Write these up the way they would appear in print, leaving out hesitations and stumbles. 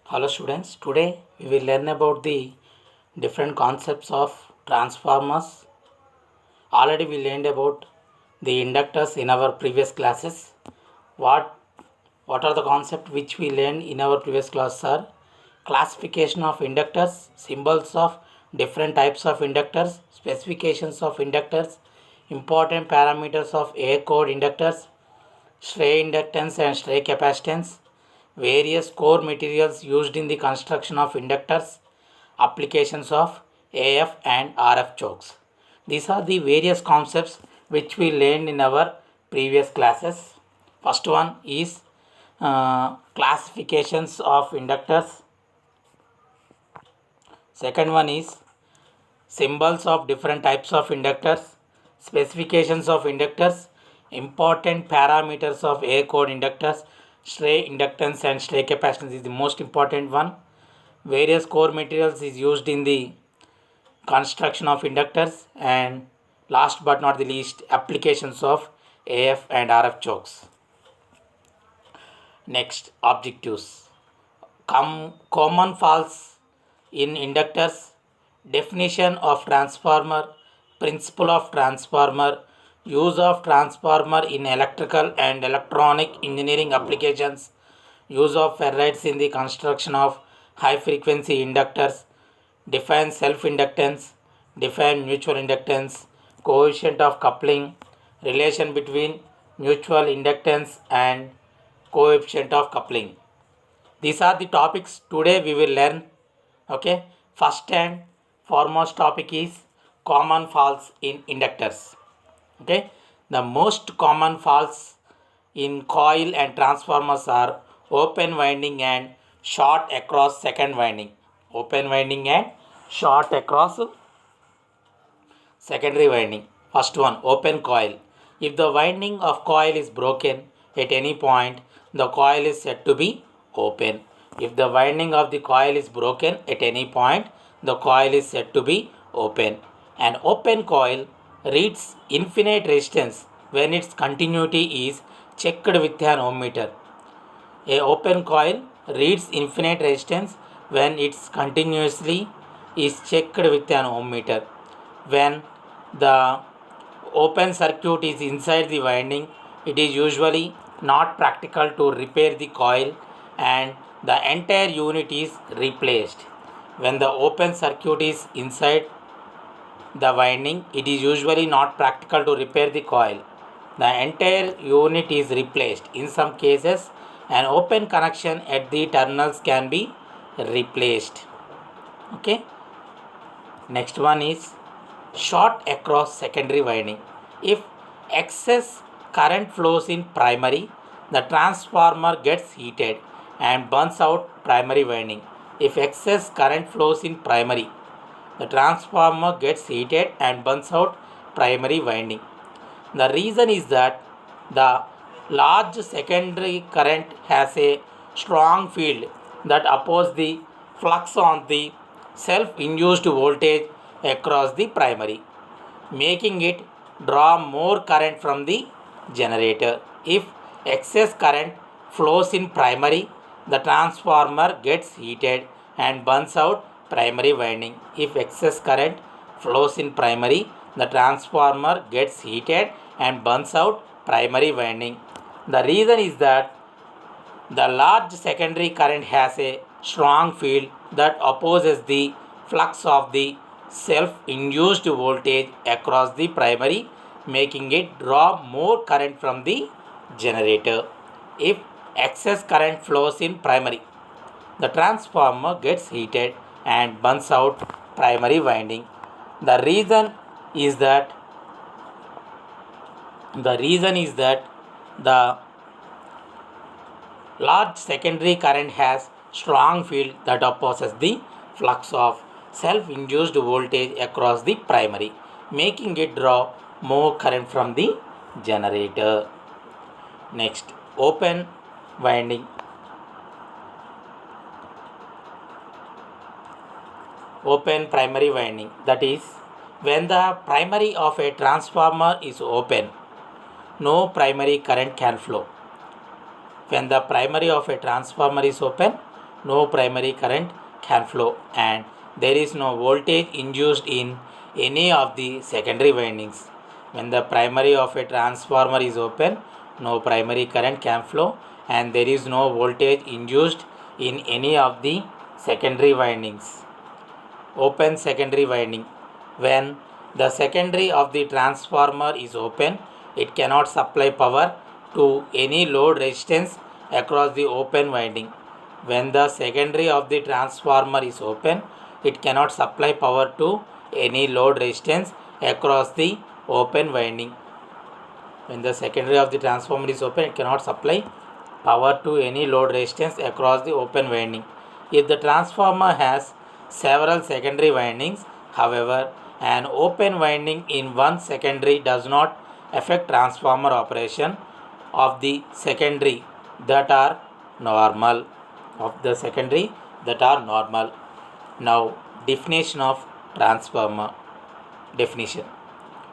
Hello students, today we will learn about the different concepts of transformers. Already we learned about the inductors in our previous classes. What what are the concepts which we learned in our previous class are classification of inductors, symbols of different types of inductors, specifications of inductors, important parameters of air core inductors, stray inductance and stray capacitance, various core materials used in the construction of inductors, applications of AF and RF chokes. These are the various concepts which we learned in our previous classes. First one is classifications of inductors. Second one is symbols of different types of inductors, specifications of inductors, important parameters of air core inductors, stray inductance and stray capacitance is the most important one. Various core materials is used in the construction of inductors, and last but not the least, applications of AF and RF chokes. Next, objectives. Common faults in inductors, definition of transformer, principle of transformer, use of transformer in electrical and electronic engineering applications, use of ferrites in the construction of high frequency inductors, define self inductance, define mutual inductance, coefficient of coupling, relation between mutual inductance and coefficient of coupling. These are the topics today we will learn. Okay, first and foremost topic is common faults in inductors. Okay, the most common faults in coil and transformers are open winding and short across second winding. Open winding and short across secondary winding. First one, open coil. If the winding of coil is broken at any point, the coil is said to be open. If the winding of the coil is broken at any point, the coil is said to be open. An open coil reads infinite resistance when its continuity is checked with an ohmmeter. A open coil reads infinite resistance when its continuously is checked with an ohmmeter. When the open circuit is inside the winding, it is usually not practical to repair the coil and the entire unit is replaced. When the open circuit is inside the winding, it is usually not practical to repair the coil. The entire unit is replaced. In some cases, an open connection at the terminals can be replaced. Okay. Next one is short across secondary winding. If excess current flows in primary, the transformer gets heated and burns out primary winding. If excess current flows in primary, the transformer gets heated and burns out primary winding. The reason is that the large secondary current has a strong field that opposes the flux on the self-induced voltage across the primary, making it draw more current from the generator. If excess current flows in primary, the transformer gets heated and burns out primary winding. If excess current flows in primary, the transformer gets heated and burns out primary winding. The reason is that the large secondary current has a strong field that opposes the flux of the self-induced voltage across the primary, making it draw more current from the generator. If excess current flows in primary, the transformer gets heated and burns out primary winding. The reason is that the large secondary current has strong field that opposes the flux of self-induced voltage across the primary, making it draw more current from the generator. Next, open winding. Open primary winding, that is, when the primary of a transformer is open, no primary current can flow. When the primary of a transformer is open, no primary current can flow, and there is no voltage induced in any of the secondary windings. When the primary of a transformer is open, no primary current can flow, and there is no voltage induced in any of the secondary windings. Open secondary winding. When the secondary of the transformer is open, it cannot supply power to any load resistance across the open winding. When the secondary of the transformer is open, it cannot supply power to any load resistance across the open winding. When the secondary of the transformer is open, it cannot supply power to any load resistance across the open winding. If the transformer has several secondary windings, however, an open winding in one secondary does not affect transformer operation of the secondary that are normal. Now, definition of transformer. Definition: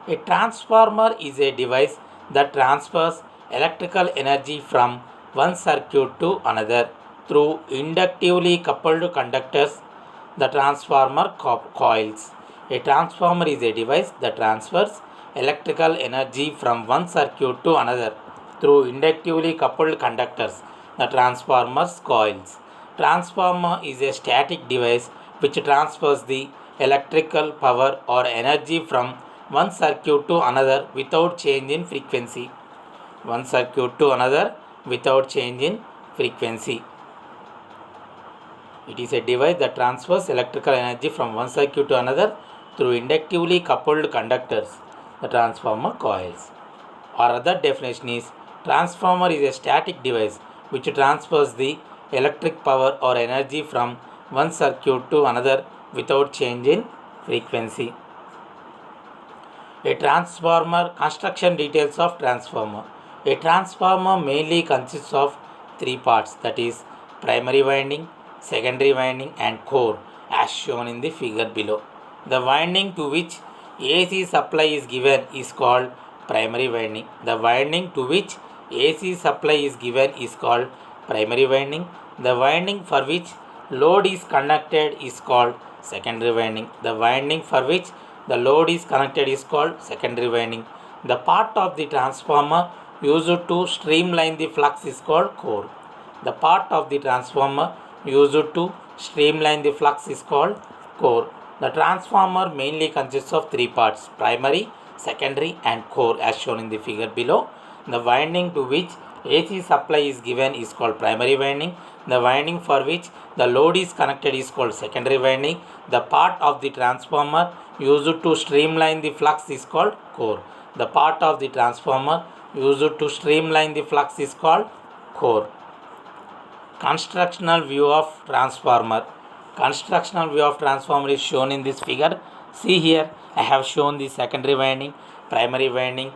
a transformer is a device that transfers electrical energy from one circuit to another through inductively coupled conductors, the transformer coils. A transformer is a device that transfers electrical energy from one circuit to another through inductively coupled conductors, the transformer's coils. Transformer is a static device which transfers the electrical power or energy from one circuit to another without change in frequency. One circuit to another without change in frequency. It is a device that transfers electrical energy from one circuit to another through inductively coupled conductors, the transformer coils. Our other definition is transformer is a static device which transfers the electric power or energy from one circuit to another without change in frequency. A transformer. Construction details of transformer. A transformer mainly consists of three parts, that is primary winding, secondary winding and core, as shown in the figure below. The winding to which AC supply is given is called primary winding. The winding to which AC supply is given is called primary winding. The winding for which load is connected is called secondary winding. The winding for which the load is connected is called secondary winding. The part of the transformer used to streamline the flux is called core. The part of the transformer used to streamline the flux is called core. The transformer mainly consists of three parts, primary, secondary and core, as shown in the figure below. The winding to which AC supply is given is called primary winding. The winding for which the load is connected is called secondary winding. The part of the transformer used to streamline the flux is called core. The part of the transformer used to streamline the flux is called core. Constructional view of transformer. Constructional view of transformer is shown in this figure. See here, I have shown the secondary winding, primary winding,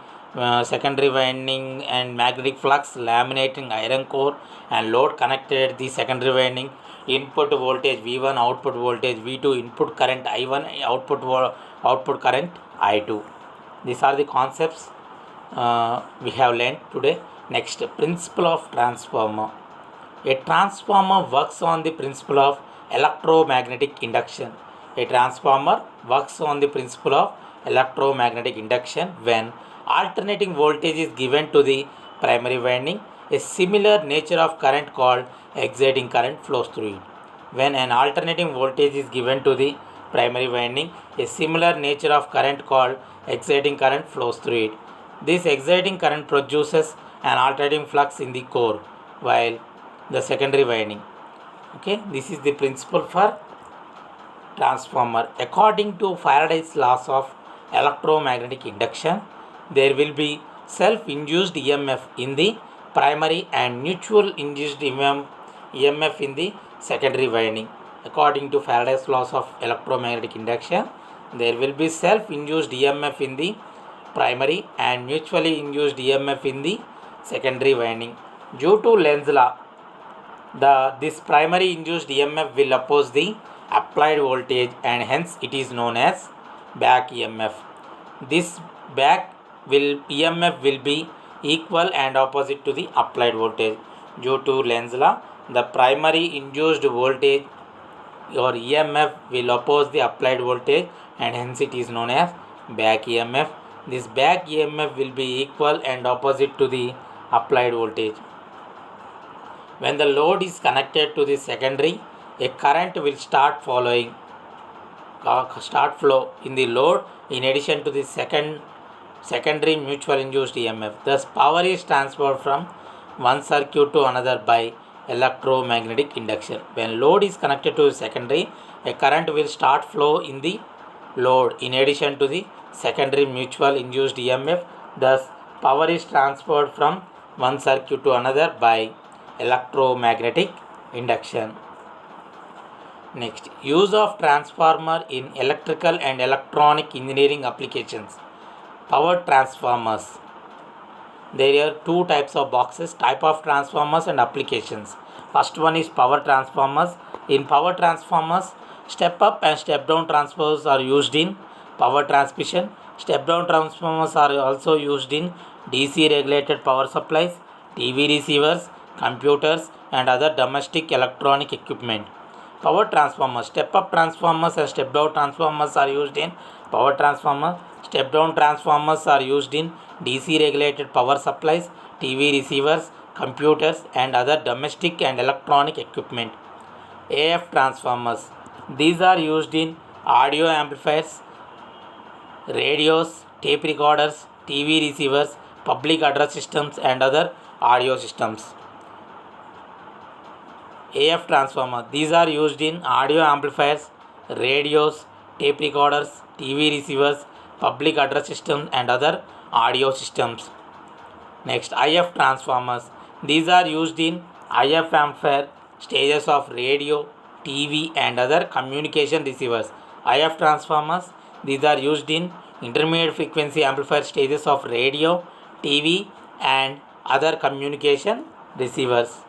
secondary winding and magnetic flux, laminating iron core and load connected the secondary winding, input voltage V1, output voltage V2, input current I1, output current I2. These are the concepts we have learned today. Next, principle of transformer. A transformer works on the principle of electromagnetic induction. A transformer works on the principle of electromagnetic induction when alternating voltage is given to the primary winding. A similar nature of current called exciting current flows through it. When an alternating voltage is given to the primary winding, a similar nature of current called exciting current flows through it. This exciting current produces an alternating flux in the core, while the secondary winding. Okay, this is the principle for transformer. According to Faraday's laws of electromagnetic induction, there will be self-induced EMF in the primary and mutual induced EMF in the secondary winding. According to Faraday's laws of electromagnetic induction, there will be self-induced EMF in the primary and mutually induced EMF in the secondary winding. Due to Lenz's law, this primary induced EMF will oppose the applied voltage and hence it is known as back EMF. This back EMF will be equal and opposite to the applied voltage. Due to Lenz's law, the primary induced voltage or EMF will oppose the applied voltage, and hence it is known as back EMF. This back EMF will be equal and opposite to the applied voltage. When the load is connected to the secondary, a current will start flow in the load in addition to the secondary mutual induced EMF. Thus, power is transferred from one circuit to another by electromagnetic induction. When load is connected to secondary, a current will start flow in the load in addition to the secondary mutual induced EMF. Thus, power is transferred from one circuit to another by electromagnetic induction. Next, use of transformer in electrical and electronic engineering applications. Power transformers. There are two types of boxes, type of transformers and applications. First one is power transformers. In power transformers, step up and step down transformers are used in power transmission. Step down transformers are also used in DC regulated power supplies, TV receivers, computers and other domestic electronic equipment. Power transformers, step up transformers and step down transformers are used in power transformer. Step down transformers are used in DC regulated power supplies, TV receivers, computers and other domestic and electronic equipment. AF transformers, these are used in audio amplifiers, radios, tape recorders, TV receivers, public address systems and other audio systems. AF transformer, these are used in audio amplifiers, radios, tape recorders, TV receivers, public address systems and other audio systems. Next, IF transformers, these are used in IF amplifier stages of radio, TV and other communication receivers. IF transformers, these are used in intermediate frequency amplifier stages of radio, TV and other communication receivers.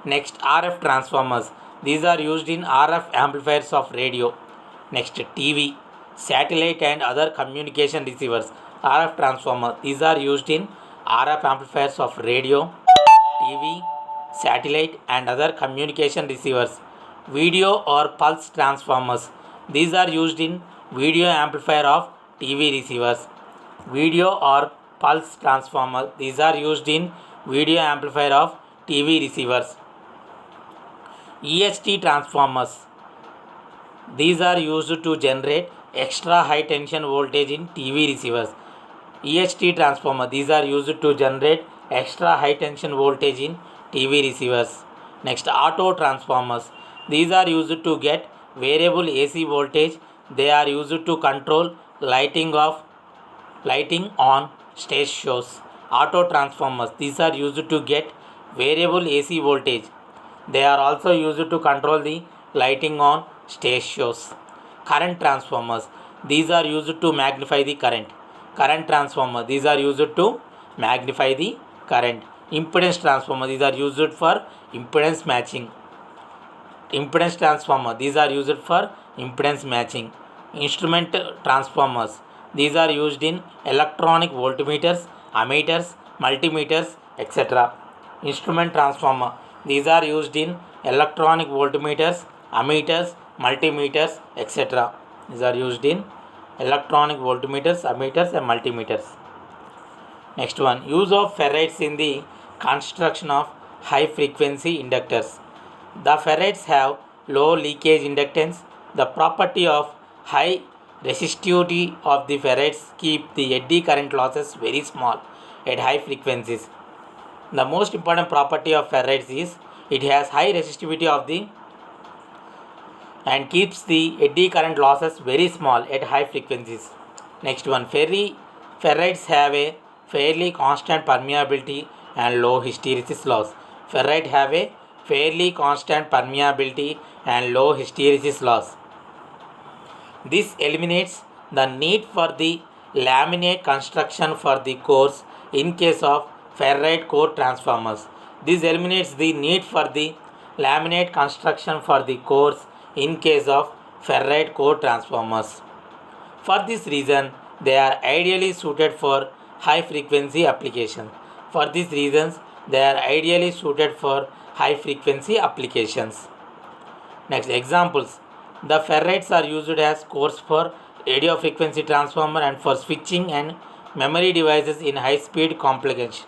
Next, RF transformers, these are used in RF amplifiers of radio. Next, TV, satellite and other communication receivers. RF transformer, these are used in RF amplifiers of radio, TV, satellite and other communication receivers. Video or pulse transformers, these are used in video amplifier of TV receivers. Video or pulse transformer, these are used in video amplifier of TV receivers. EHT transformers, these are used to generate extra high tension voltage in TV receivers. EHT transformer, these are used to generate extra high tension voltage in TV receivers. Next, auto transformers, these are used to get variable AC voltage. They are used to control lighting on stage shows. Auto transformers, these are used to get variable AC voltage. They are also used to control the lighting on stage shows. Current transformers, these are used to magnify the current. Current transformer, these are used to magnify the current. Impedance transformer, these are used for impedance matching. Impedance transformer, these are used for impedance matching. Instrument transformers, these are used in electronic voltmeters, ammeters, multimeters, etc. Instrument transformer, these are used in electronic voltmeters, ammeters, multimeters, etc. These are used in electronic voltmeters, ammeters and multimeters. Next one, use of ferrites in the construction of high frequency inductors. The ferrites have low leakage inductance. The property of high resistivity of the ferrites keep the eddy current losses very small at high frequencies. The most important property of ferrites is it has high resistivity of the and keeps the eddy current losses very small at high frequencies. Next one, ferrites have a fairly constant permeability and low hysteresis loss. Ferrite have a fairly constant permeability and low hysteresis loss. This eliminates the need for the laminate construction for the cores in case of ferrite core transformers. This eliminates the need for the laminate construction for the cores in case of ferrite core transformers. For this reason, they are ideally suited for high frequency applications. For these reasons, they are ideally suited for high frequency applications. Next examples. The ferrites are used as cores for radio frequency transformer and for switching and memory devices in high speed computations.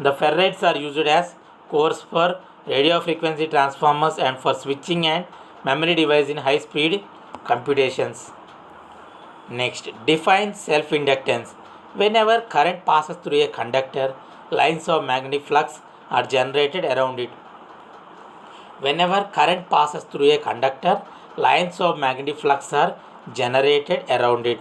The ferrites are used as cores for radio frequency transformers and for switching and memory device in high speed computations. Next, define self-inductance. Whenever current passes through a conductor, lines of magnetic flux are generated around it. Whenever current passes through a conductor, lines of magnetic flux are generated around it.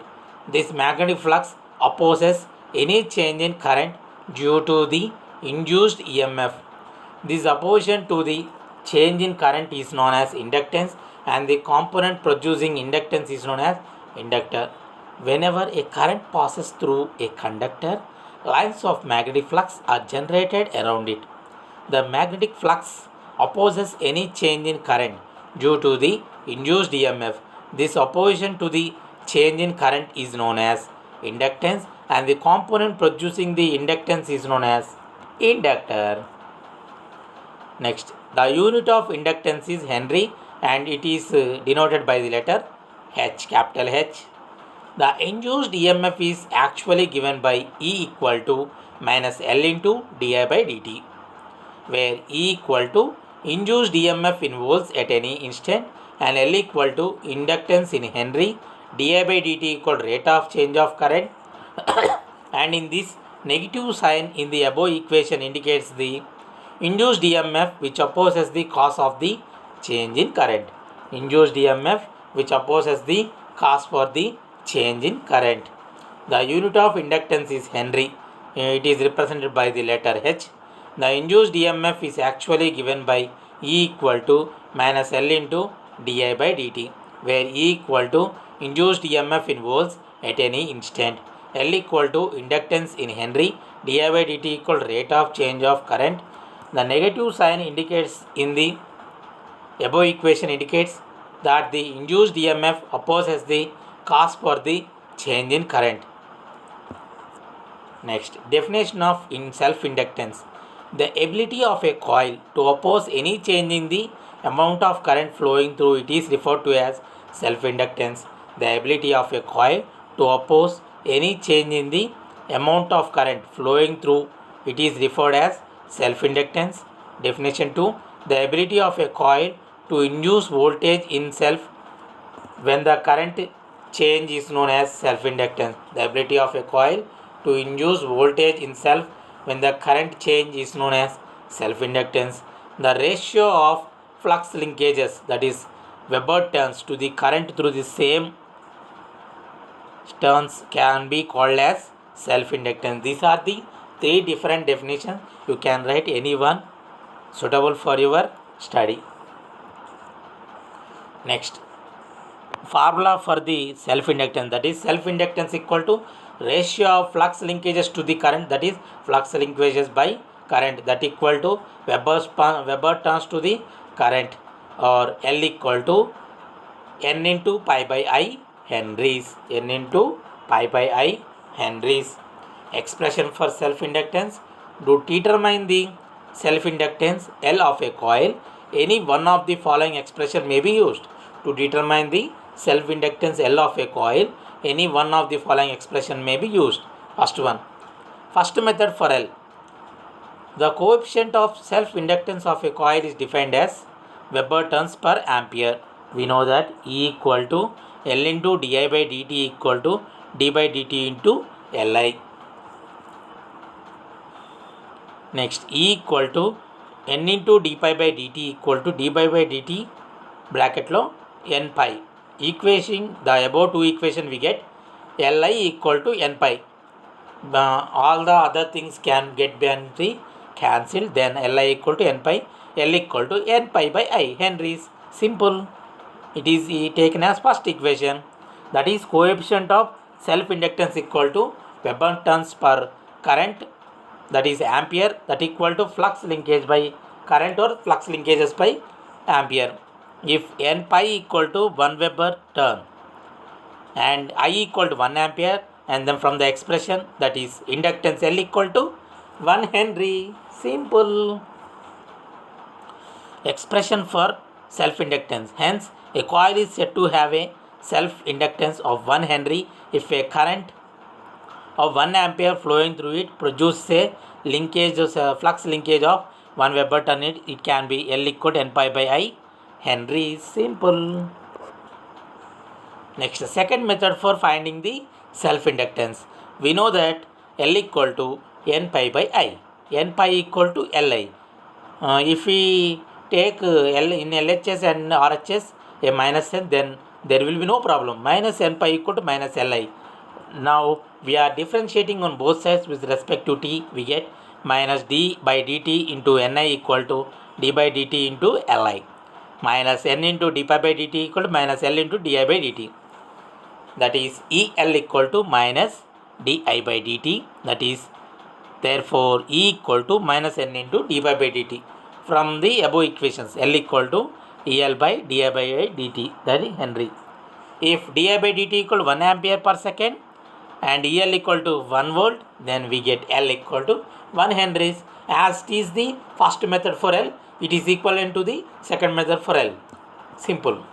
This magnetic flux opposes any change in current due to the induced EMF. This opposition to the change in current is known as inductance, and the component producing inductance is known as inductor. Whenever a current passes through a conductor, lines of magnetic flux are generated around it. The magnetic flux opposes any change in current due to the induced EMF. This opposition to the change in current is known as inductance, and the component producing the inductance is known as inductor. Next, the unit of inductance is Henry, and it is denoted by the letter H, capital H. The induced EMF is actually given by E equal to minus L into di by dt, where E equal to induced EMF in volts at any instant and L equal to inductance in Henry, di by dt equal rate of change of current. And in this, negative sign in the above equation indicates the induced EMF which opposes the cause of the change in current. Induced EMF which opposes the cause for the change in current. The unit of inductance is Henry. It is represented by the letter H. The induced EMF is actually given by E equal to minus L into di by dt, where E equal to induced EMF in volts at any instant, L equal to inductance in Henry, di by dt equal rate of change of current. The negative sign indicates in the above equation indicates that the induced EMF opposes the cause for the change in current. Next, definition of self-inductance. The ability of a coil to oppose any change in the amount of current flowing through it is referred to as self-inductance. The ability of a coil to oppose any change in the amount of current flowing through it is referred as self-inductance. Definition 2. The ability of a coil to induce voltage in self when the current change is known as self-inductance. The ability of a coil to induce voltage in self when the current change is known as self-inductance. The ratio of flux linkages, that is Weber turns, to the current through the same turns can be called as self-inductance. These are the three different definitions. You can write any one suitable for your study. Next, formula for the self-inductance, that is self-inductance equal to ratio of flux linkages to the current, that is flux linkages by current, that equal to Weber turns to the current, or L equal to N into pi by I Henries. N into pi by I Henries. Expression for self-inductance. To determine the self-inductance L of a coil, any one of the following expression may be used. To determine the self-inductance L of a coil, any one of the following expression may be used. First one. First method for L. The coefficient of self-inductance of a coil is defined as Weber turns per ampere. We know that E equal to L into di by dt equal to d by dt into Li. Next, E equal to N into d pi by dt equal to d pi by dt bracket lo N pi. Equation, the above two equation we get Li equal to N pi. All the other things can get cancelled, then Li equal to N pi, L equal to N pi by I Henries. Simple. It is taken as first equation, that is coefficient of self-inductance equal to Weber turns per current, that is ampere, that equal to flux linkage by current or flux linkages by ampere. If N pi equal to 1 Weber turn and I equal to 1 ampere, and then from the expression, that is inductance L equal to 1 Henry. Simple. expression for self-inductance. Hence, a coil is said to have a self-inductance of 1 Henry if a current of 1 ampere flowing through it produces a linkage, flux linkage of 1 Weber turn. It can be L equal to N pi by I Henry. Simple. Next, the second method for finding the self-inductance. We know that L equal to N pi by I. N pi equal to Li. If we take L in LHS and RHS a minus n, then there will be no problem. Minus N pi equal to minus Li. Now we are differentiating on both sides with respect to t. We get minus d by dt into Ni equal to d by dt into Li. Minus n into d pi by dt equal to minus L into di by dt. That is EL equal to minus di by dt. That is therefore E equal to minus n into d by dt. From the above equations, L equal to EL by di by dt, that is Henry. If di by dt equal to 1 ampere per second and EL equal to 1 volt, then we get L equal to 1 Henries. As it is the first method for L, it is equivalent to the second method for L. Simple.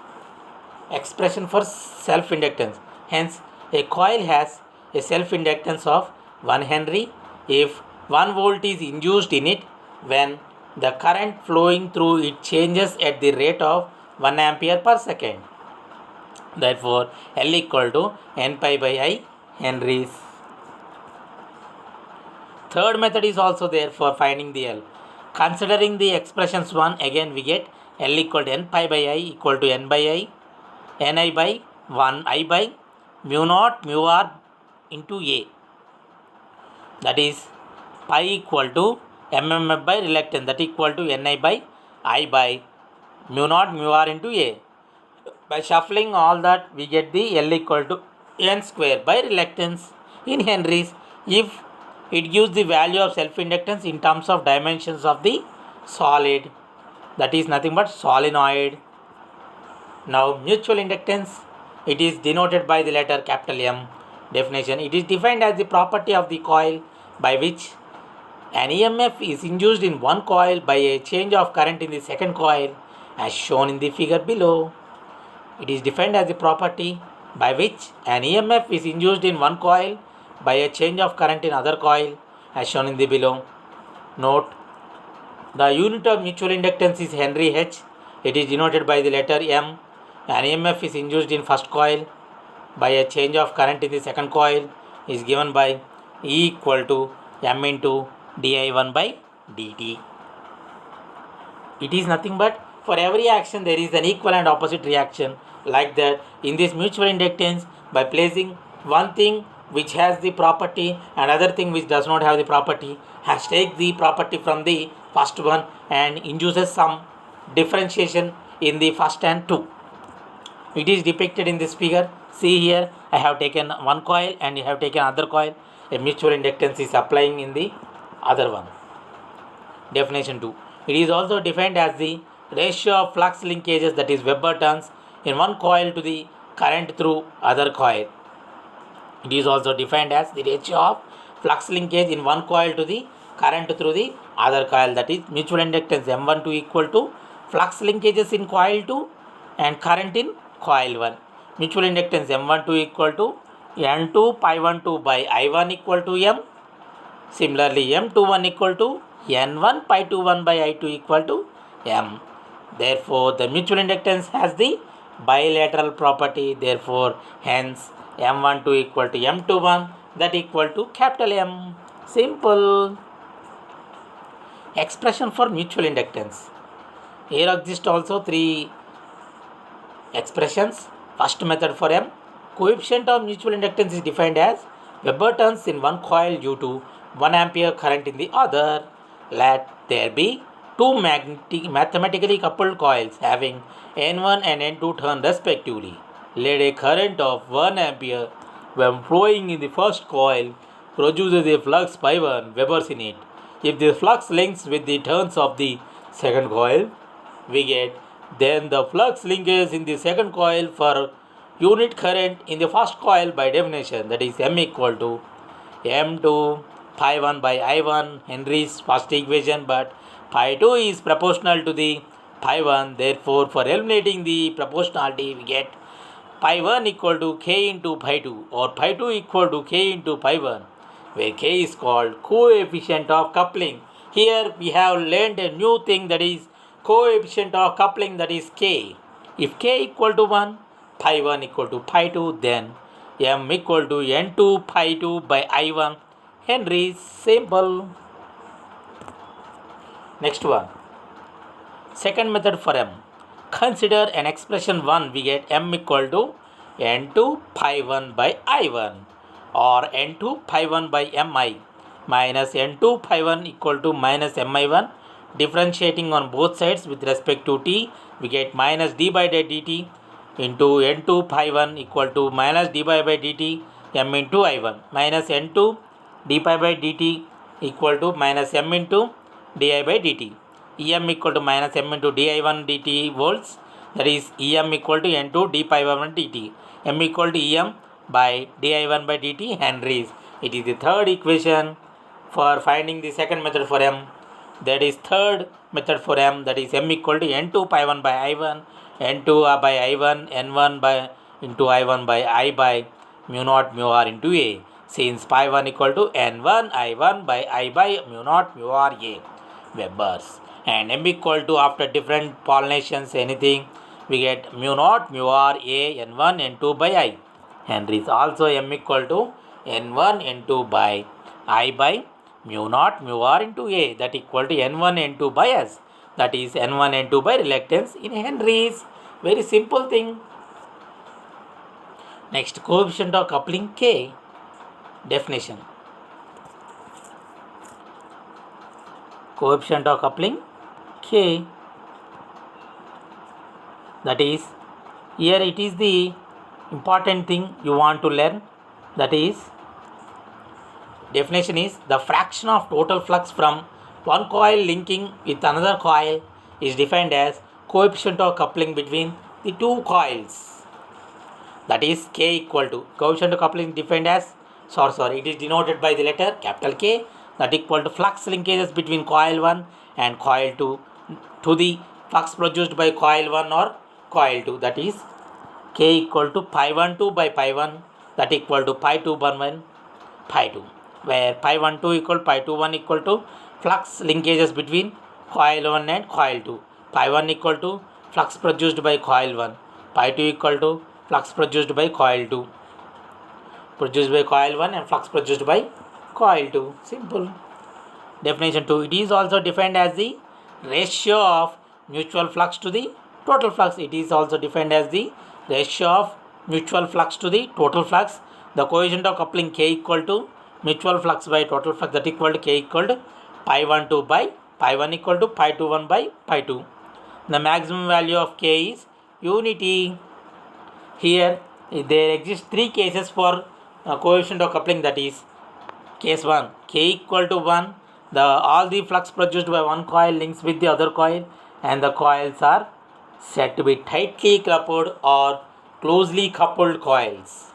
Expression for self-inductance. Hence, a coil has a self-inductance of 1 Henry if 1 volt is induced in it when the current flowing through it changes at the rate of 1 ampere per second. Therefore, L equal to N pi by I Henries. Third method is also there for finding the L. Considering the expressions 1, again we get L equal to N pi by I equal to N by I, Ni by 1 I by mu naught mu r into A. That is pi equal to mmf by reluctance, that equal to Ni by I by mu naught mu r into A. By shuffling all that, we get the L equal to N square by reluctance in Henries if it gives the value of self-inductance in terms of dimensions of the solid, that is nothing but solenoid. Now, mutual inductance, it is denoted by the letter capital M. Definition, it is defined as the property of the coil by which an EMF is induced in one coil by a change of current in the second coil, as shown in the figure below. It is defined as the property by which an EMF is induced in one coil by a change of current in other coil, as shown in the below. Note, the unit of mutual inductance is Henry H. It is denoted by the letter M. An EMF is induced in first coil by a change of current in the second coil is given by E equal to M into di1 by dt. It is nothing but for every action there is an equal and opposite reaction. Like that, in this mutual inductance, by placing one thing which has the property and other thing which does not have the property, has take the property from the first one and induces some differentiation in the first and two. It is depicted in this figure. See here, I have taken one coil and you have taken other coil. A mutual inductance is applying in the other one. Definition 2. It is also defined as the ratio of flux linkages, that is Weber turns, in one coil to the current through other coil. It is also defined as the ratio of flux linkage in one coil to the current through the other coil, that is mutual inductance M12 equal to flux linkages in coil 2 and current in coil 1. Mutual inductance M12 equal to N2 pi 12 by I1 equal to M. Similarly, M21 equal to N1 pi 21 by I2 equal to M. Therefore, the mutual inductance has the bilateral property. Therefore, hence M12 equal to M21, that equal to capital M. Simple. Expression for mutual inductance. Here exist also three expressions. First method for M. Coefficient of mutual inductance is defined as Weber turns in one coil due to 1 ampere current in the other. Let there be two mathematically coupled coils having N1 and N2 turn respectively. Let a current of 1 ampere when flowing in the first coil produces a flux by 1 Webers in it. If the flux links with the turns of the second coil, we get then the flux linkage in the second coil for unit current in the first coil by definition, that is M equal to M2 pi 1 by I1 Henry's first equation, but pi 2 is proportional to the pi 1. Therefore, for eliminating the proportionality, we get pi 1 equal to k into pi 2 or pi 2 equal to k into pi 1, where k is called coefficient of coupling. Here we have learned a new thing, that is coefficient of coupling, that is k. If k equal to 1, pi 1 equal to pi 2, then m equal to n2 pi 2 by I1 Henry. Simple. Next one. Second method for m. Consider an expression 1, we get m equal to n2 pi 1 by I1 or n2 pi 1 by mi minus n2 pi 1 equal to minus mi1. Differentiating on both sides with respect to t, we get minus d by dt into n2 pi 1 equal to minus d by dt m into I1 minus n2 d pi by dt equal to minus m into di by dt. Em equal to minus m into di1 dt volts, that is Em equal to n2 d pi by 1 dt. M equal to Em by di1 by dt henries. It is the third equation for finding the second method for m. That is third method for m, that is m equal to n2 pi 1 by I1, n2 by I1, n1 by into I1 by I by mu naught mu r into a. Since pi 1 equal to n1 I1 by I by mu naught mu r a Webers, and m equal to, after different pollinations anything, we get mu naught mu r a n1 n2 by I henries. Also m equal to n1 n2 by I by mu naught mu r into a, that equal to n1 n2 by s, that is n1 n2 by reluctance in henries. Very simple thing. Next, coefficient of coupling k. Definition. Coefficient of coupling k, that is, here it is the important thing you want to learn, that is, definition is the fraction of total flux from one coil linking with another coil is defined as coefficient of coupling between the two coils, that is k equal to, coefficient of coupling defined as, it is denoted by the letter capital K, that equal to flux linkages between coil 1 and coil 2 to the flux produced by coil 1 or coil 2, that is k equal to pi 1 2 by pi 1, that equal to pi 2 1 1 pi 2, where pi 1 2 equal pi 2 1 equal to flux linkages between coil 1 and coil 2. Pi 1 equal to flux produced by coil 1, pi 2 equal to flux produced by coil 2, produced by coil 1 and flux produced by coil 2. Simple. Definition 2. It is also defined as the ratio of mutual flux to the total flux. It is also defined as the ratio of mutual flux to the total flux. The coefficient of coupling k equal to mutual flux by total flux, that equal to k equal to pi 1 2 by pi 1 equal to pi 2 1 by pi 2. The maximum value of k is unity. Here there exist three cases for coefficient of coupling, that is, case 1, k equal to 1, all the flux produced by one coil links with the other coil and the coils are said to be tightly coupled or closely coupled coils.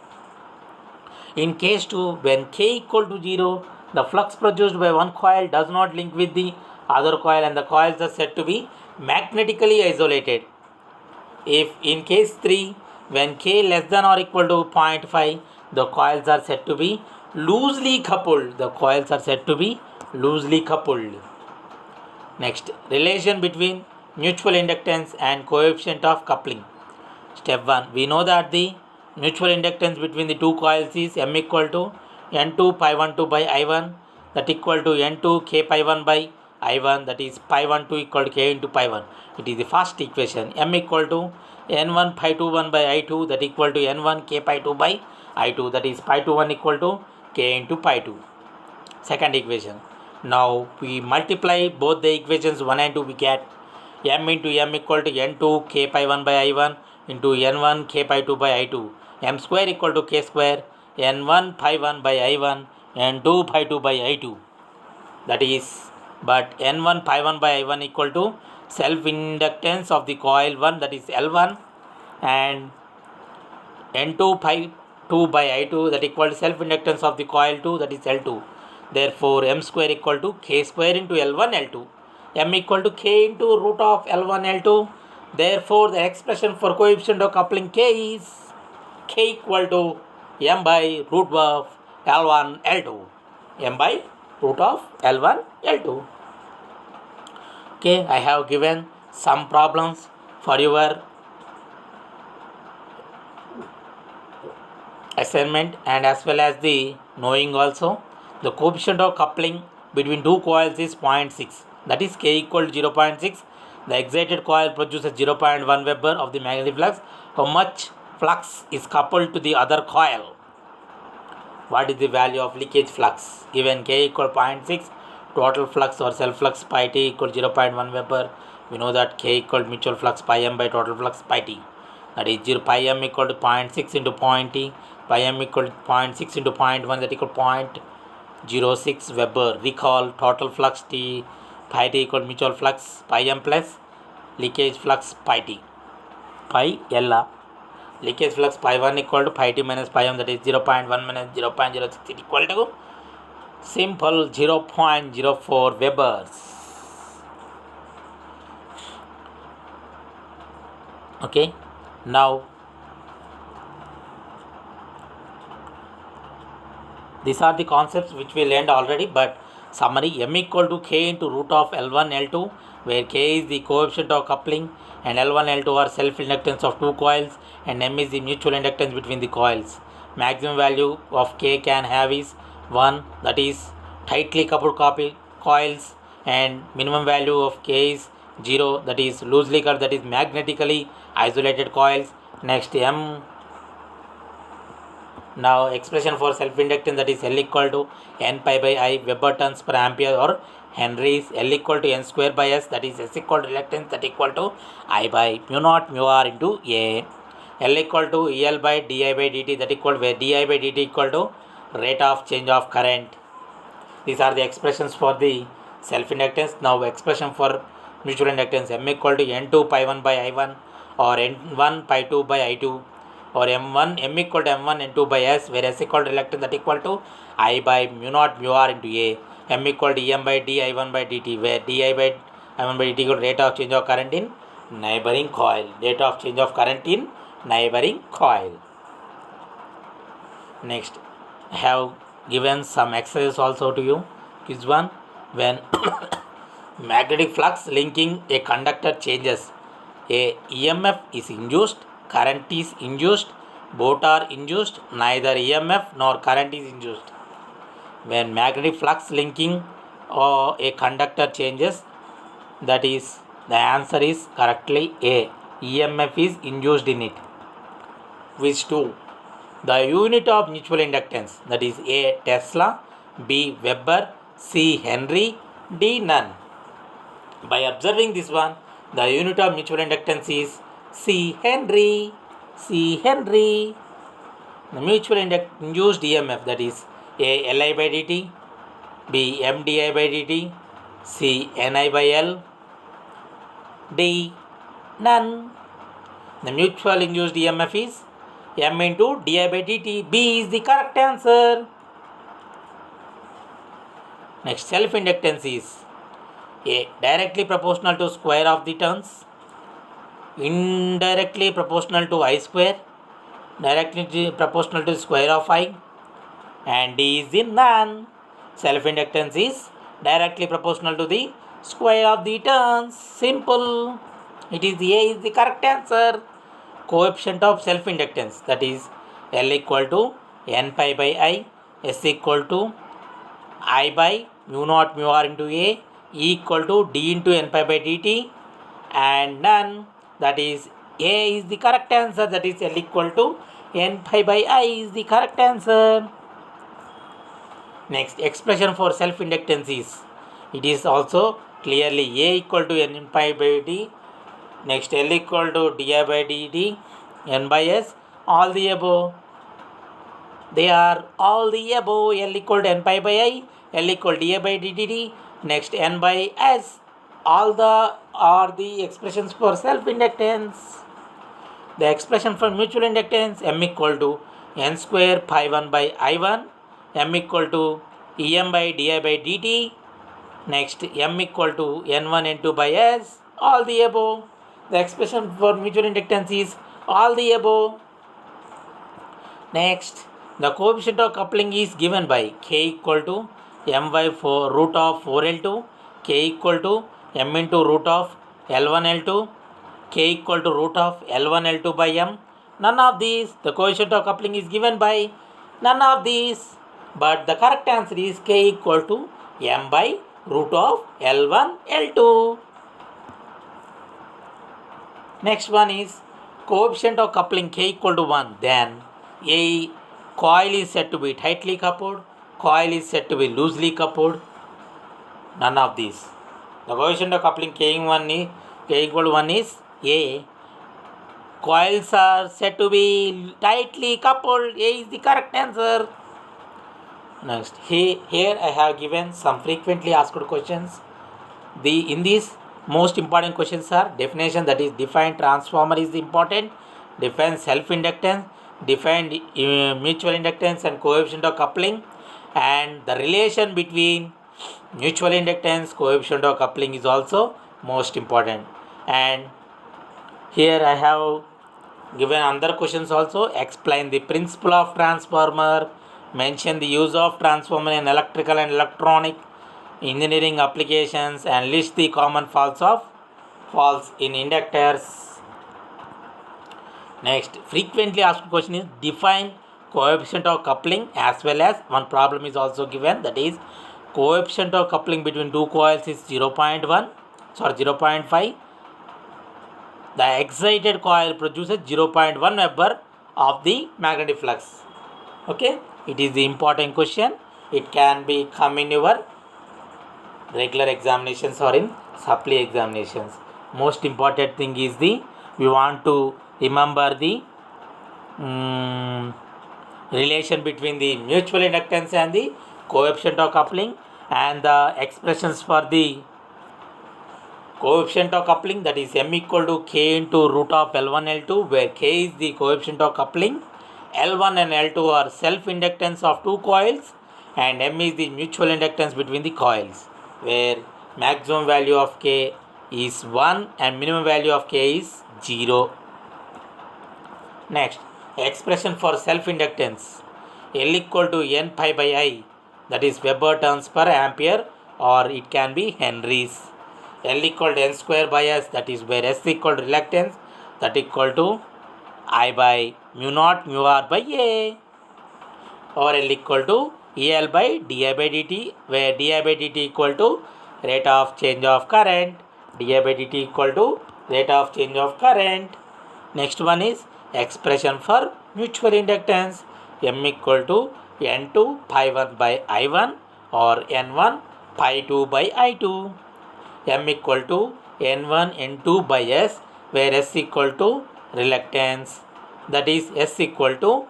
In case 2, when k equal to 0, the flux produced by one coil does not link with the other coil and the coils are said to be magnetically isolated. If in case 3, when k less than or equal to 0.5, the coils are said to be loosely coupled. The coils are said to be loosely coupled. Next, relation between mutual inductance and coefficient of coupling. Step 1. We know that the mutual inductance between the two coils is m equal to n2 pi 1 2 by I1, that equal to n2 k pi 1 by I1, that is pi 1 2 equal to k into pi 1. It is the first equation. M equal to n1 pi 2 1 by I2, that equal to n1 k pi 2 by I2, that is pi 2 1 equal to k into pi 2. Second equation. Now we multiply both the equations 1 and 2, we get m into m equal to n2 k pi 1 by I1 into n1 k pi 2 by I2. M square equal to k square n1 pi 1 by I1 and 2 pi 2 by I2. That is, but n1 pi 1 by I1 equal to self-inductance of the coil 1, that is L1, and n2 pi 2 by I2, that equal to self-inductance of the coil 2, that is L2. Therefore, m square equal to k square into L1 L2. M equal to K into root of L1 L2. Therefore, the expression for coefficient of coupling K is K equal to M by root of L1 L2. M by root of L1 L2. Okay, I have given some problems for your assignment and as well as the knowing also. The coefficient of coupling between two coils is 0.6, that is K equal to 0.6. The excited coil produces 0.1 Weber of the magnetic flux. How much flux is coupled to the other coil? What is the value of leakage flux? Given K equal 0.6, total flux or self flux pi t equal 0.1 Weber. We know that K equal mutual flux pi m by total flux pi t. That is 0 pi m equal to 0.6 into point t. Pi m equal to 0.6 into 0.1, that equal 0.06 Weber. Recall total flux T pi t equal mutual flux pi m plus leakage flux pi t. Pi L. Leakage flux pi 1 equal to pi t minus pi m, that is 0.1 minus 0.06, it equal to simple 0.04 Webers. Okay, now these are the concepts which we learned already, but summary: M equal to K into root of L1 L2, where K is the coefficient of coupling and L1 L2 are self-inductance of two coils and M is the mutual inductance between the coils. Maximum value of K can have is 1, that is tightly coupled coils, and minimum value of K is 0, that is loosely coupled, that is magnetically isolated coils. Next, M. Now expression for self-inductance, that is L equal to N pi by I Weber turns per ampere or Henry's. L equal to N square by S, that is S equal to reluctance, that equal to I by mu naught mu R into A. L equal to EL by di by dt, that equal where di by dt equal to rate of change of current. These are the expressions for the self-inductance. Now expression for mutual inductance: M equal to N2 pi 1 by I1 or N1 pi 2 by I2 or M equal to M1 N2 by S, where S equal to reluctance, that equal to I by mu naught mu R into A. M equal to EM by d I1 by dt, where di by I1 by dt equal to rate of change of current in neighboring coil. Rate of change of current in neighboring coil. Next, I have given some exercises also to you. This one: when magnetic flux linking a conductor changes, a EMF is induced, current is induced, both are induced, neither EMF nor current is induced. When magnetic flux linking a conductor changes, that is, the answer is correctly A. EMF is induced in it. Which two? The unit of mutual inductance, that is A. Tesla, B. Weber, C. Henry, D. None. By observing this one, the unit of mutual inductance is C. Henry. C. Henry. The mutual induced EMF, that is A. Li by dt, B. Mdi by dt, C. Ni by L, D. None. The mutual induced EMF is M into di by dt. B is the correct answer. Next, self-inductance is A. Directly proportional to square of the turns, indirectly proportional to I square, directly proportional to square of I, and D is the none. Self-inductance is directly proportional to the square of the turns. Simple. It is A is the correct answer. Coefficient of self-inductance, that is L equal to N pi by I, S equal to I by mu naught mu R into A, E equal to D into N pi by dt, and none. That is A is the correct answer, that is L equal to N pi by I is the correct answer. Next, expression for self-inductance is, it is also clearly A equal to N pi by D. Next, L equal to di by dt, N by S, all the above. They are all the above. L equal to N pi by I, L equal to di by dt. Next, N by S. All the are the expressions for self-inductance. The expression for mutual inductance: M equal to N square pi 1 by I1, M equal to Em by di by dt, Next, M equal to N1 N2 by S, all the above. The expression for mutual inductance is all the above. Next, the coefficient of coupling is given by K equal to M by 4 root of 4L2, K equal to M into root of L1L2, K equal to root of L1L2 by M. None of these. The coefficient of coupling is given by none of these. But the correct answer is K equal to M by root of L1 L2. Next one is coefficient of coupling K equal to 1, then a coil is said to be tightly coupled, coil is said to be loosely coupled. None of these. The coefficient of coupling K equal to 1 is A. Coils are said to be tightly coupled. A is the correct answer. Next, here I have given some frequently asked questions. In these, most important questions are definition, that is define transformer is important, define self-inductance, define mutual inductance and coefficient of coupling, and the relation between mutual inductance, coefficient of coupling is also most important. And here I have given other questions also. Explain the principle of transformer, mention the use of transformer in electrical and electronic engineering applications, and list the common faults in inductors. Next, frequently asked question is define coefficient of coupling, as well as one problem is also given, that is coefficient of coupling between two coils is 0.5. The excited coil produces 0.1 Weber of the magnetic flux. Okay, it is the important question. It can be come in your regular examinations or in supply examinations. Most important thing is we want to remember the relation between the mutual inductance and the coefficient of coupling, and the expressions for the coefficient of coupling, that is M equal to K into root of L1 L2, where K is the coefficient of coupling, L1 and L2 are self inductance of two coils, and M is the mutual inductance between the coils, where maximum value of K is 1 and minimum value of K is 0. Next, expression for self inductance, L equal to N pi by I, that is Weber turns per ampere, or it can be Henries. L equal to N square by S, that is where S equal to reluctance, that equal to I by mu naught mu R by A, or L equal to EL by di by dt, where di by dt equal to rate of change of current, di by dt equal to rate of change of current. Next one is expression for mutual inductance, M equal to N2 pi 1 by I1, or N1 pi 2 by I2. M equal to N1 N2 by S, where S equal to reluctance, that is S equal to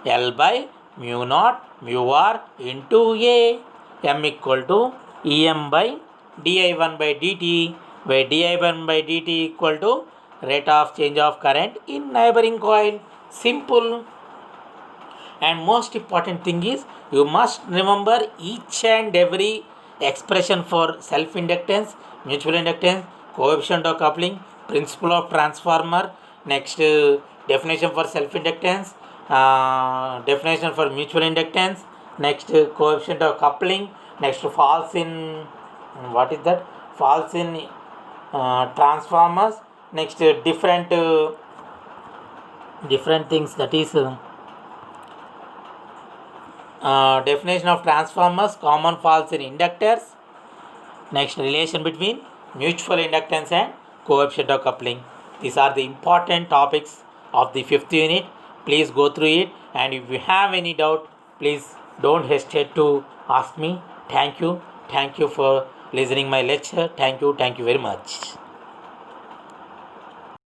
L by mu naught mu R into A. M equal to EM by di1 by dt, where di1 by dt equal to rate of change of current in neighboring coil. Simple. And most important thing is you must remember each and every expression for self inductance, mutual inductance, coefficient of coupling, principle of transformer. Next, definition for self inductance, definition for mutual inductance. Next, coefficient of coupling. Next, faults in faults in transformers. Next, different things, that is definition of transformers, common faults in inductors. Next, relation between mutual inductance and coefficient of coupling. These are the important topics of the 5th unit. Please go through it, and if you have any doubt, please don't hesitate to ask me. Thank you for listening my lecture. Thank you very much.